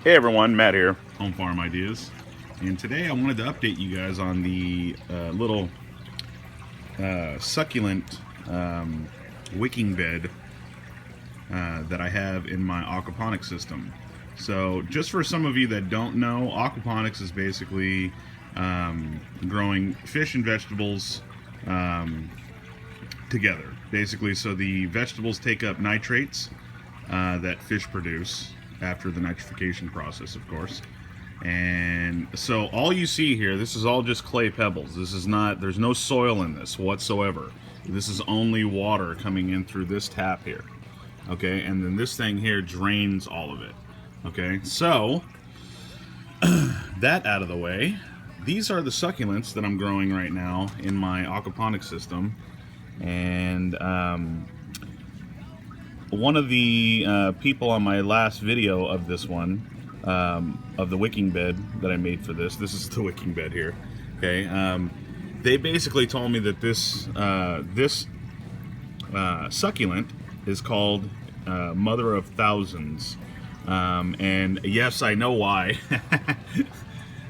Hey everyone, Matt here, Home Farm Ideas, and today I wanted to update you guys on the little succulent wicking bed that I have in my aquaponic system. So just for some of you that don't know, aquaponics is basically growing fish and vegetables together. Basically, so the vegetables take up nitrates that fish produce after the nitrification process, of course. And so all you see here, this is all just clay pebbles. This is not, there's no soil in this whatsoever. This is only water coming in through this tap here. Okay, and then this thing here drains all of it. Okay, so that out of the way, these are the succulents that I'm growing right now in my aquaponic system. And one of the people on my last video of this one, of the wicking bed that I made for this is the wicking bed here, okay, they basically told me that this succulent is called Mother of Thousands, and yes, I know why.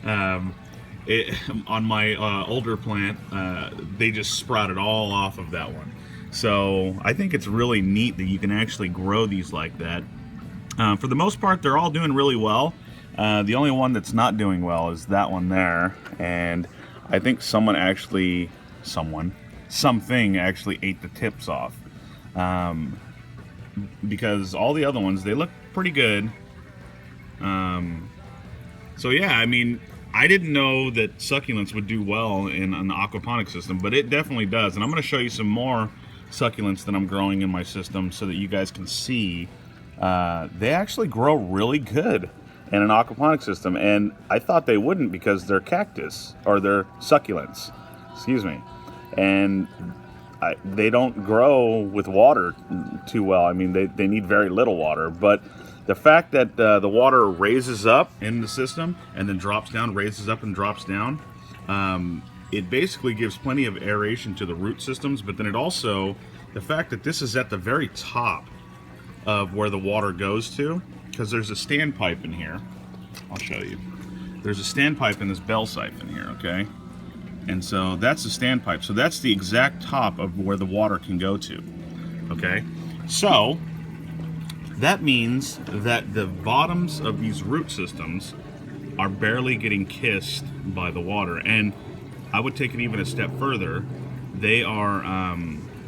On my older plant, they just sprouted all off of that one. So I think it's really neat that you can actually grow these like that. For the most part, they're all doing really well. The only one that's not doing well is that one there. And I think something actually ate the tips off. Because all the other ones, they look pretty good. So yeah, I mean, I didn't know that succulents would do well in an aquaponic system, but it definitely does. And I'm going to show you some more succulents that I'm growing in my system so that you guys can see they actually grow really good in an aquaponic system. And I thought they wouldn't because they're cactus, or they're succulents, excuse me. And they don't grow with water too well. I mean, they need very little water, but the fact that the water raises up in the system and then drops down, raises up and drops down, it basically gives plenty of aeration to the root systems. But then it also, the fact that this is at the very top of where the water goes to, because there's a standpipe in here. I'll show you. There's a standpipe in this bell siphon here, okay? And so that's the standpipe. So that's the exact top of where the water can go to, okay? So that means that the bottoms of these root systems are barely getting kissed by the water. And I would take it even a step further. They are,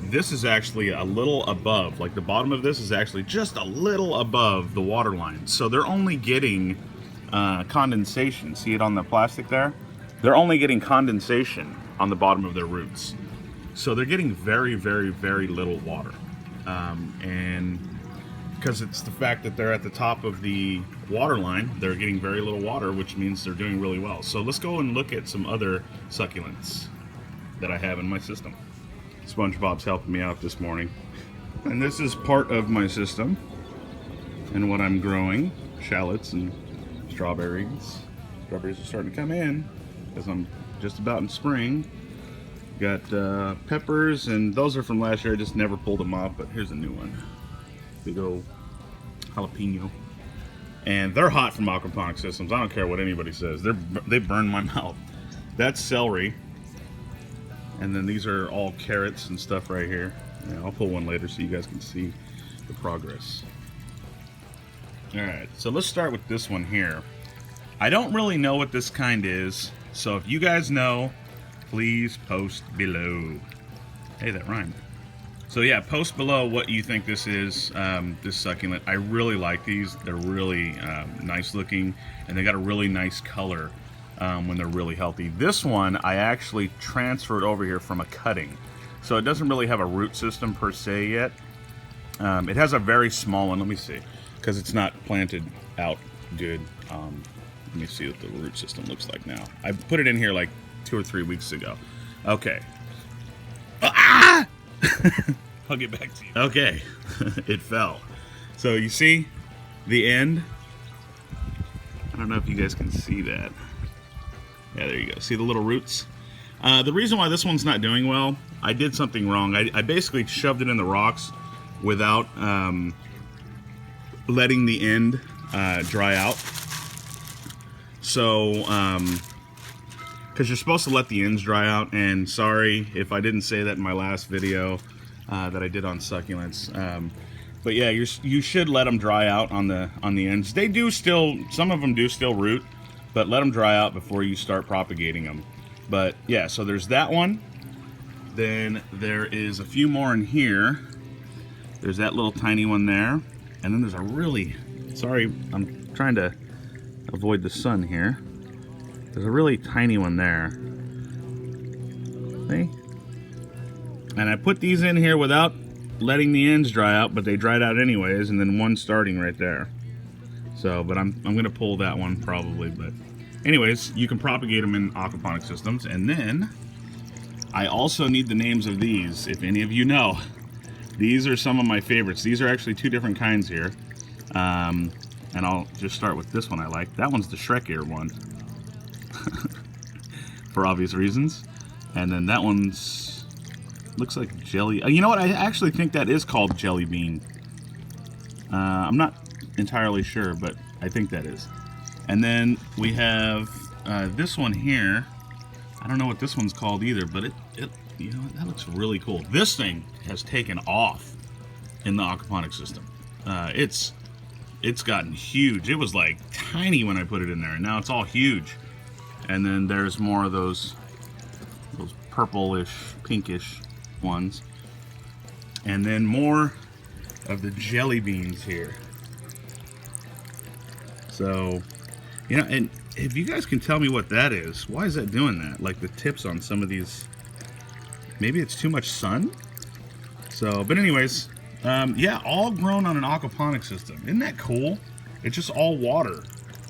this is actually a little above, like the bottom of this is actually just a little above the water line. So they're only getting condensation. See it on the plastic there? They're only getting condensation on the bottom of their roots. So they're getting very, very, very little water. And because it's the fact that they're at the top of the water line, they're getting very little water, which means they're doing really well. So let's go and look at some other succulents that I have in my system. SpongeBob's helping me out this morning. And this is part of my system and what I'm growing. Shallots and strawberries. Strawberries are starting to come in because I'm just about in spring. Got peppers, and those are from last year. I just never pulled them off, but here's a new one. Big old jalapeno. And they're hot from aquaponic systems. I don't care what anybody says. They burn my mouth. That's celery. And then these are all carrots and stuff right here. Yeah, I'll pull one later so you guys can see the progress. Alright, so let's start with this one here. I don't really know what this kind is, so if you guys know, please post below. Hey, that rhymed. So yeah, post below what you think this is, this succulent. I really like these. They're really nice looking, and they got a really nice color when they're really healthy. This one I actually transferred over here from a cutting. So it doesn't really have a root system per se yet. It has a very small one, let me see, because it's not planted out good. Let me see what the root system looks like now. I put it in here like 2 or 3 weeks ago. Okay. Ah! I'll get back to you. Okay, it fell. So you see the end? I don't know if you guys can see that. Yeah, there you go. See the little roots? The reason why this one's not doing well, I did something wrong. I basically shoved it in the rocks without letting the end dry out. So, because you're supposed to let the ends dry out, and sorry if I didn't say that in my last video that I did on succulents. But yeah, you should let them dry out on the ends. They do still, some of them do still root, but let them dry out before you start propagating them. But yeah, so there's that one. Then there is a few more in here. There's that little tiny one there. And then there's a really, sorry, I'm trying to avoid the sun here. There's a really tiny one there. See? And I put these in here without letting the ends dry out, but they dried out anyways, and then one starting right there. So, but I'm gonna pull that one probably, but anyways, you can propagate them in aquaponic systems. And then I also need the names of these, if any of you know. These are some of my favorites. These are actually two different kinds here. And I'll just start with this one I like. That one's the Shrek ear one. For obvious reasons. And then that one's, looks like jelly. You know what? I actually think that is called jelly bean. I'm not entirely sure, but I think that is. And then we have this one here. I don't know what this one's called either, but it you know, that looks really cool. This thing has taken off in the aquaponic system. It's gotten huge. It was like tiny when I put it in there, and now it's all huge. And then there's more of those purplish, pinkish ones. And then more of the jelly beans here. So, you know, and if you guys can tell me what that is, why is that doing that? Like the tips on some of these, maybe it's too much sun? So, but anyways, yeah, all grown on an aquaponic system. Isn't that cool? It's just all water.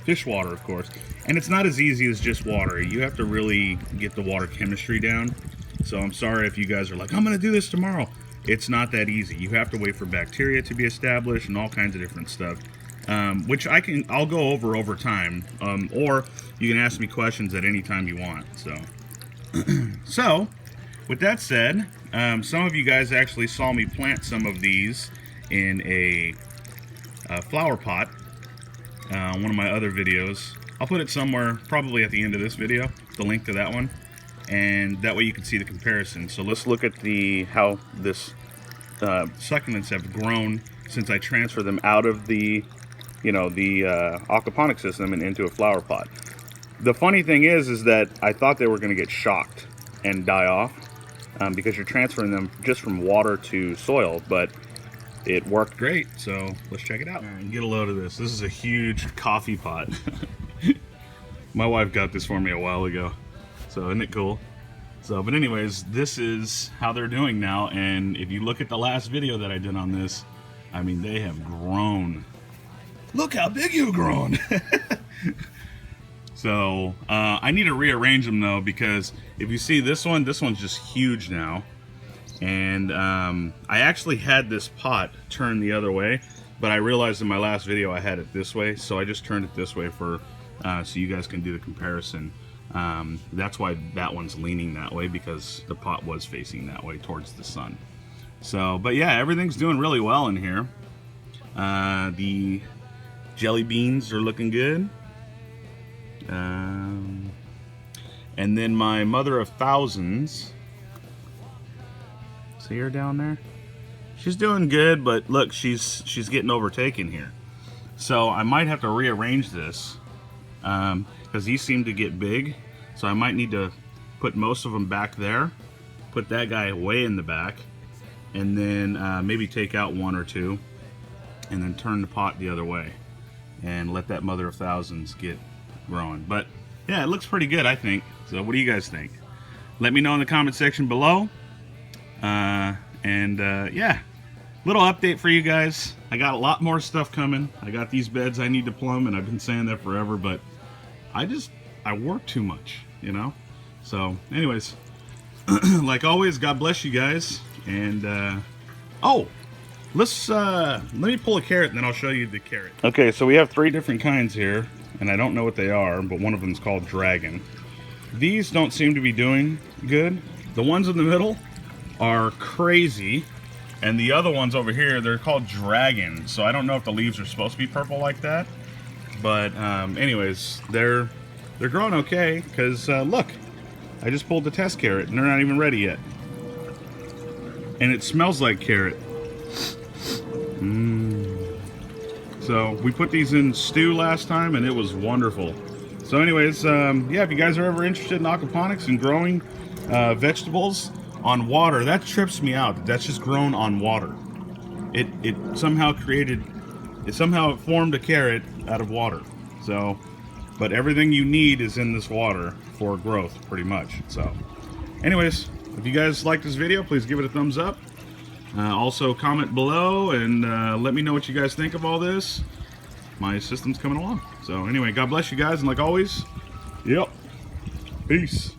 Fish water, of course. And it's not as easy as just water. You have to really get the water chemistry down. So I'm sorry if you guys are like, I'm gonna do this tomorrow. It's not that easy. You have to wait for bacteria to be established and all kinds of different stuff. Which I'll go over time. Or you can ask me questions at any time you want. So, so with that said, some of you guys actually saw me plant some of these in a flower pot. One of my other videos. I'll put it somewhere, probably at the end of this video, the link to that one, and that way you can see the comparison. So let's look at how this succulents have grown since I transferred them out of the, you know, the aquaponic system and into a flower pot. The funny thing is that I thought they were going to get shocked and die off because you're transferring them just from water to soil, but it worked great. So let's check it out and get a load of this. This is a huge coffee pot. My wife got this for me a while ago, so isn't it cool? So, but anyways, this is how they're doing now, and if you look at the last video that I did on this, I mean, they have grown. Look how big you've grown. So I need to rearrange them though, because if you see this one's just huge now. And I actually had this pot turned the other way, but I realized in my last video I had it this way, so I just turned it this way for so you guys can do the comparison. That's why that one's leaning that way, because the pot was facing that way towards the sun. So, but yeah, everything's doing really well in here. The jelly beans are looking good. And then my mother of thousands, see her down there? She's doing good, but look, she's getting overtaken here. So I might have to rearrange this because these seem to get big. So I might need to put most of them back there, put that guy way in the back, and then maybe take out one or two, and then turn the pot the other way, and let that mother of thousands get growing. But yeah, it looks pretty good, I think. So what do you guys think? Let me know in the comment section below. Yeah, little update for you guys. I got a lot more stuff coming. I got these beds I need to plumb, and I've been saying that forever, but I work too much, you know? So anyways, like always, God bless you guys. And oh, let me pull a carrot and then I'll show you the carrot. Okay, so we have 3 different kinds here, and I don't know what they are, but one of them is called Dragon. These don't seem to be doing good. The ones in the middle are crazy, and the other ones over here, they're called Dragon. So I don't know if the leaves are supposed to be purple like that, but anyways, they're they're growing okay, because look, I just pulled the test carrot and they're not even ready yet. And it smells like carrot. So we put these in stew last time and it was wonderful. So anyways, yeah, if you guys are ever interested in aquaponics and growing vegetables on water, that trips me out. That's just grown on water. It somehow formed a carrot out of water. So, but everything you need is in this water for growth, pretty much. So anyways, if you guys like this video, please give it a thumbs up. Also comment below and let me know what you guys think of all this. My system's coming along. So anyway, God bless you guys, and like always, yep, peace.